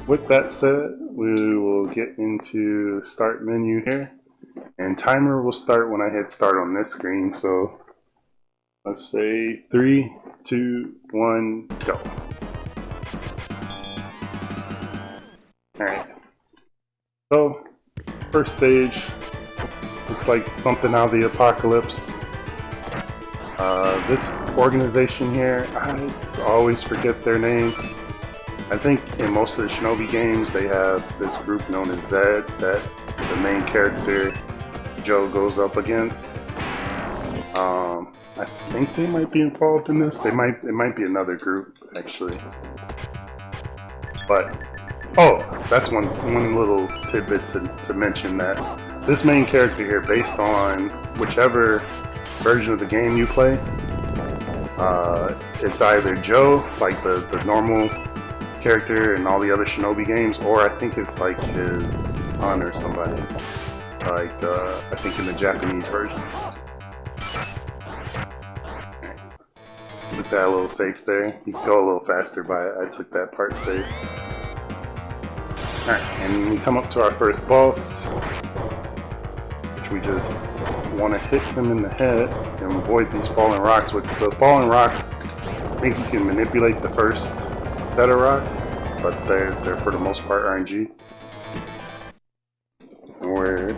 With that said, we will get into start menu here, and timer will start when I hit start on this screen. So let's say 3, 2, 1, go. Alright, so first stage looks like something out of the apocalypse. This organization here, I always forget their name. I think in most of the Shinobi games they have this group known as Zed that the main character Joe goes up against. I think they might be involved in this. It might be another group actually. But oh, that's one little tidbit to mention, that this main character here, based on whichever version of the game you play, it's either Joe, like the normal character in all the other Shinobi games, or I think it's like his son or somebody, like I think in the Japanese version. Took that a little safe there. You can go a little faster by it. I took that part safe. Alright, and we come up to our first boss, which we just want to hit them in the head and avoid these falling rocks. With the falling rocks, I think you can manipulate the first set of rocks, but they're for the most part RNG. And we're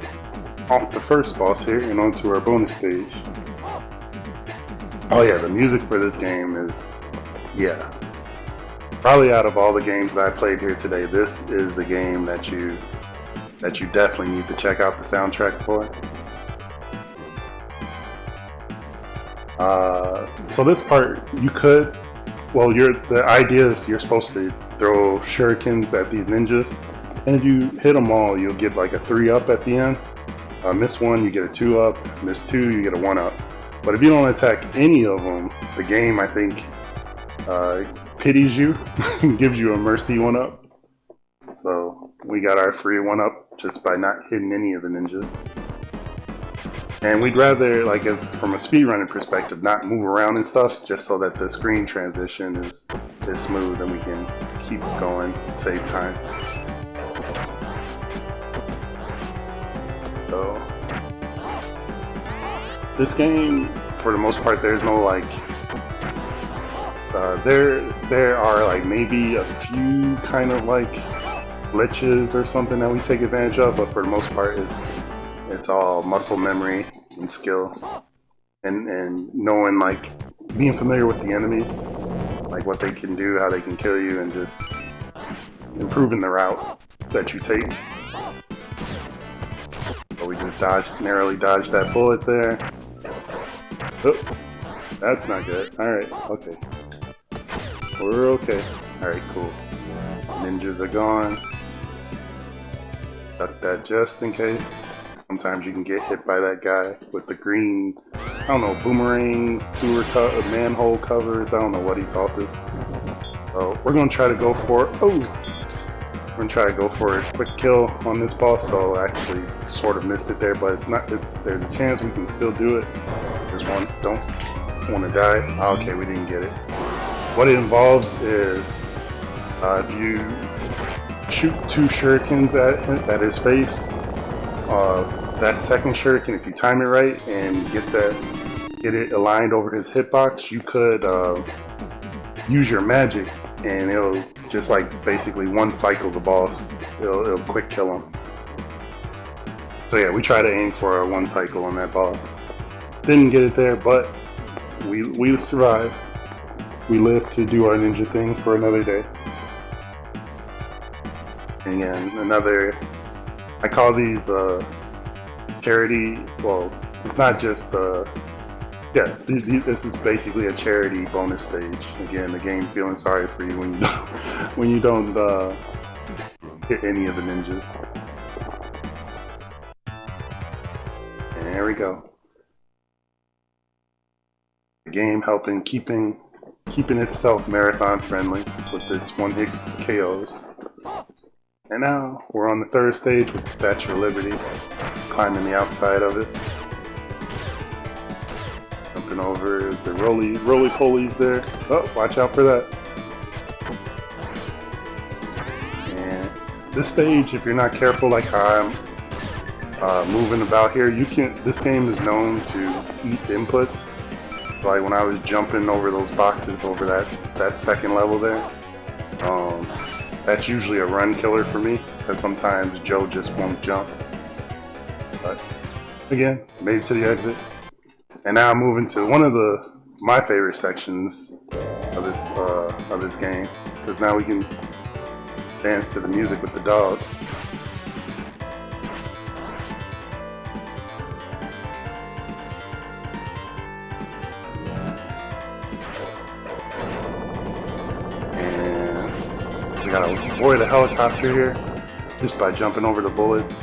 off the first boss here and on to our bonus stage. Oh yeah, the music for this game is, yeah. Probably out of all the games that I played here today, this is the game that you definitely need to check out the soundtrack for. So this part, you could, well, the idea is you're supposed to throw shurikens at these ninjas, and if you hit them all, you'll get like a 3-up at the end. Miss one, you get a 2-up. Miss two, you get a 1-up. But if you don't attack any of them, the game, I think, pities you and gives you a mercy 1-up. So we got our free 1-up just by not hitting any of the ninjas. And we'd rather, like, as from a speedrunning perspective, not move around and stuff, just so that the screen transition is smooth and we can keep going, save time. So this game, for the most part, there's no like. There are like maybe a few kind of like glitches or something that we take advantage of, but for the most part, it's all muscle memory and skill, and knowing, like, being familiar with the enemies, like what they can do, how they can kill you, and just improving the route that you take. So we just narrowly dodged that bullet there. Oh, that's not good. Alright, okay. We're okay. Alright, cool. Ninjas are gone. Duck that just in case. Sometimes you can get hit by that guy with the green, I don't know, boomerangs, manhole covers, I don't know what he thought this. So we're gonna try to go for, we're gonna try to go for a quick kill on this boss, though I actually sort of missed it there, but it's not, there's a chance we can still do it. Just don't want to die. Okay, we didn't get it. What it involves is, if you shoot 2 shurikens at his face, that second shuriken, if you time it right and get it aligned over his hitbox, you could use your magic, and it'll just like basically one cycle the boss. It'll quick kill him. So yeah, we try to aim for a 1 cycle on that boss. Didn't get it there, but we survived. We live to do our ninja thing for another day. And again, I call these charity, well, it's not just, this is basically a charity bonus stage. Again, the game's feeling sorry for you when you don't hit any of the ninjas. And there we go. The game helping keeping itself marathon friendly with its 1-hit KOs. And now we're on the 3rd stage with the Statue of Liberty, climbing the outside of it, jumping over the roly-polies there. Oh, watch out for that. This stage, if you're not careful like how I'm moving about here, this game is known to eat inputs. Like when I was jumping over those boxes over that second level there, that's usually a run killer for me, because sometimes Joe just won't jump. But again, made it to the exit. And now I'm moving to one of my favorite sections of this game, because now we can dance to the music with the dog. And we gotta avoid a helicopter here just by jumping over the bullets.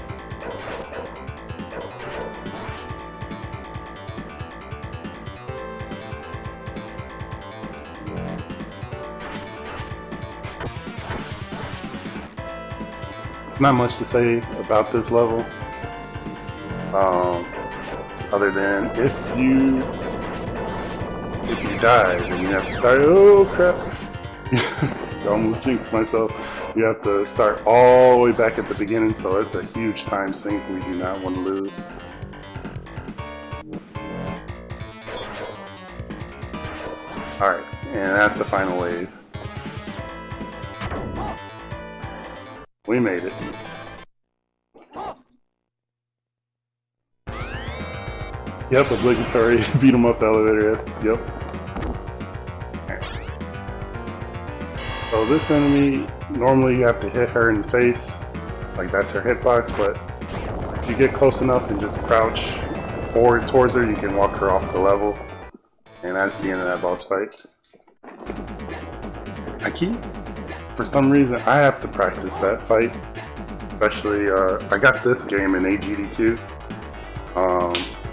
Not much to say about this level, other than if you die, then you have to start. Oh crap! I almost jinxed myself. You have to start all the way back at the beginning, so it's a huge time sink we do not want to lose. Alright, and that's the final wave. We made it. Yep, obligatory beat 'em up elevator, yes, yep. So this enemy, normally you have to hit her in the face, like that's her hitbox, but if you get close enough and just crouch forward towards her, you can walk her off the level. And that's the end of that boss fight. For some reason, I have to practice that fight. Especially, I got this game in AGDQ.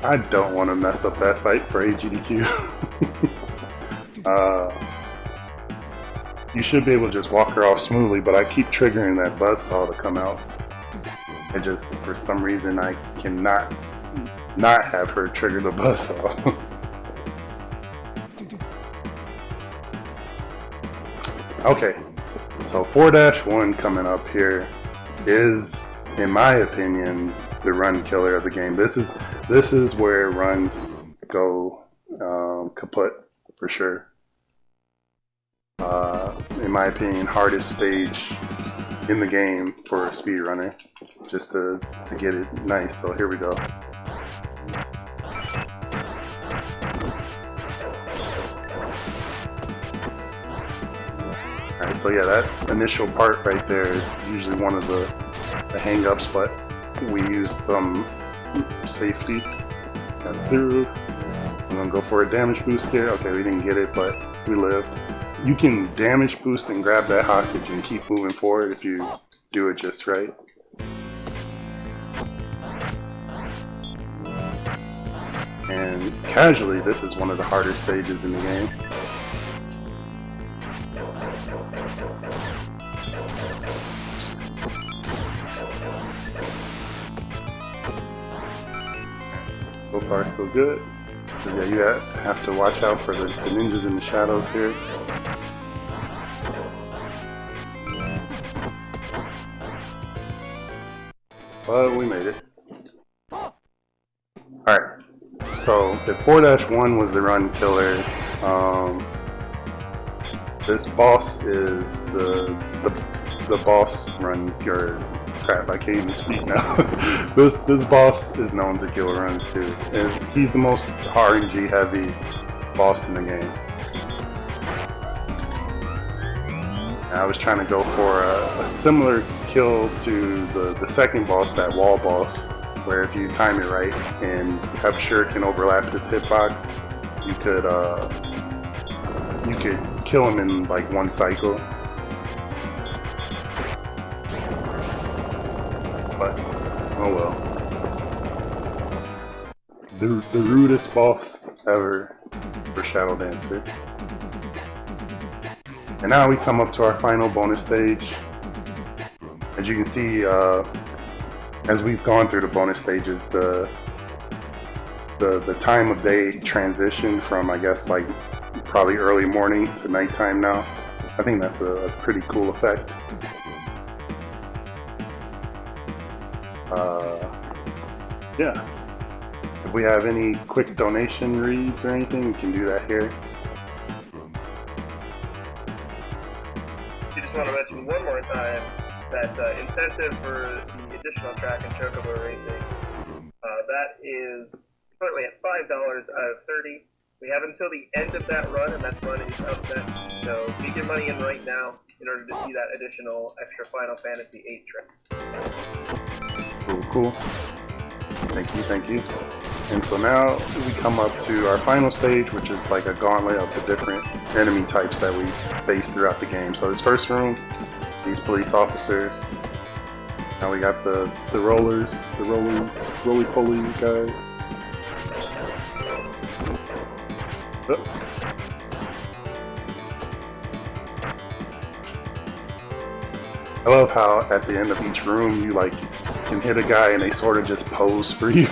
I don't want to mess up that fight for AGDQ. You should be able to just walk her off smoothly, but I keep triggering that buzzsaw to come out. I just, for some reason, I cannot not have her trigger the buzzsaw. Okay. So 4-1 coming up here is, in my opinion, the run killer of the game. This is where runs go kaput for sure. In my opinion, hardest stage in the game for a speedrunner, just to get it nice. So here we go. Alright, so yeah, that initial part right there is usually one of the hang-ups, but we use some safety. Got through. I'm gonna go for a damage boost here. Okay, we didn't get it, but we lived. You can damage boost and grab that hostage and keep moving forward if you do it just right. And casually, this is one of the harder stages in the game. So far, so good. So yeah, you have to watch out for the ninjas in the shadows here. But we made it. Alright, so if 4-1 was the run killer, this boss is the boss run killer. Crap, I can't even speak now. This boss is known to kill runs too, and he's the most RNG heavy boss in the game. And I was trying to go for a similar kill to the second boss, that wall boss, where if you time it right and have shuriken overlap his hitbox, you could kill him in like one cycle. But oh well. The rudest boss ever for Shadow Dancer. And now we come up to our final bonus stage. As you can see, as we've gone through the bonus stages, the time of day transition from, I guess, like probably early morning to nighttime now. I think that's a pretty cool effect. Yeah. If we have any quick donation reads or anything, we can do that here. I just want to mention one more time that incentive for the additional track and chocobo racing, that is currently at $5 out of 30. We have until the end of that run, and that run is up next. So get your money in right now in order to see that additional extra Final Fantasy VIII trip. Cool. Thank you. And so now we come up to our final stage, which is like a gauntlet of the different enemy types that we face throughout the game. So this first room, these police officers. Now we got the rollers, the roly-poly guys. Oh. I love how at the end of each room you like can hit a guy and they sort of just pose for you.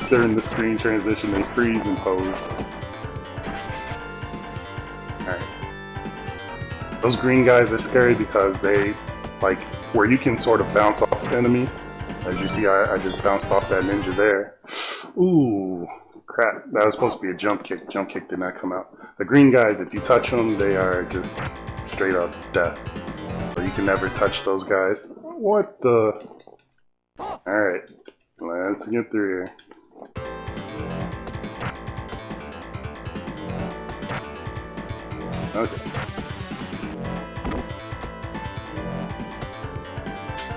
During the screen transition they freeze and pose. Alright. Those green guys are scary because they like where you can sort of bounce off enemies. As you see, I just bounced off that ninja there. Ooh, crap. That was supposed to be a jump kick. Jump kick did not come out. The green guys, if you touch them, they are just straight up death. So you can never touch those guys. What the? Alright, let's get through here. Okay.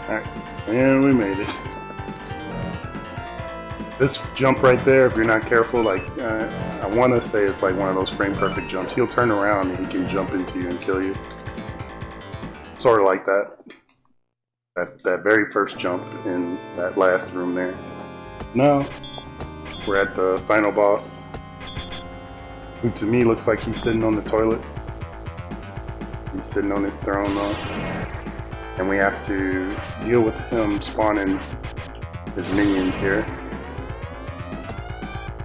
Alright, and we made it. This jump right there, if you're not careful, like, I want to say it's like one of those frame perfect jumps. He'll turn around and he can jump into you and kill you. Sort of like that. That very first jump in that last room there. Now, we're at the final boss, who to me looks like he's sitting on the toilet. He's sitting on his throne though. And we have to deal with him spawning his minions here.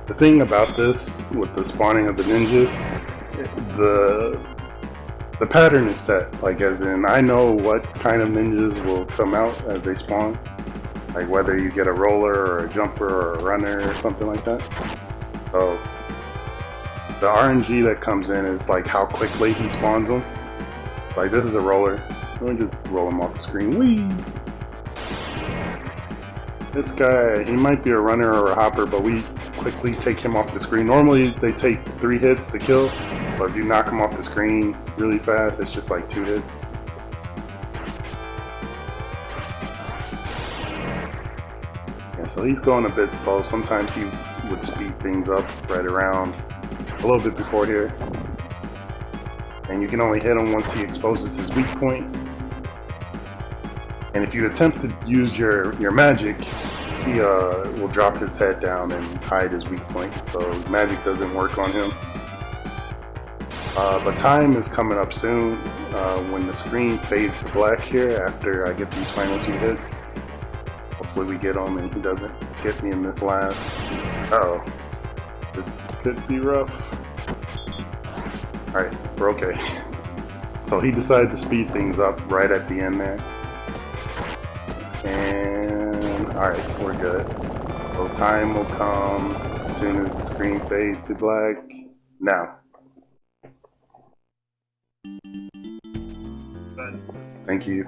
The thing about this, with the spawning of the ninjas, the pattern is set, like as in I know what kind of ninjas will come out as they spawn. Like whether you get a roller or a jumper or a runner or something like that. So the RNG that comes in is like how quickly he spawns them. Like this is a roller. Let me just roll him off the screen. Whee! This guy, he might be a runner or a hopper, but we quickly take him off the screen. Normally they take 3 hits to kill, but if you knock him off the screen really fast, it's just like 2 hits. Yeah, so he's going a bit slow. Sometimes he would speed things up right around a little bit before here. And you can only hit him once he exposes his weak point. And if you attempt to use your magic, he will drop his head down and hide his weak point. So magic doesn't work on him. But time is coming up soon when the screen fades to black here after I get these final 2 hits. Hopefully we get him and he doesn't get me in this last. Uh-oh. This could be rough. Alright, we're okay. So he decided to speed things up right at the end there. And alright, we're good. So time will come as soon as the screen fades to black. Now. Thank you.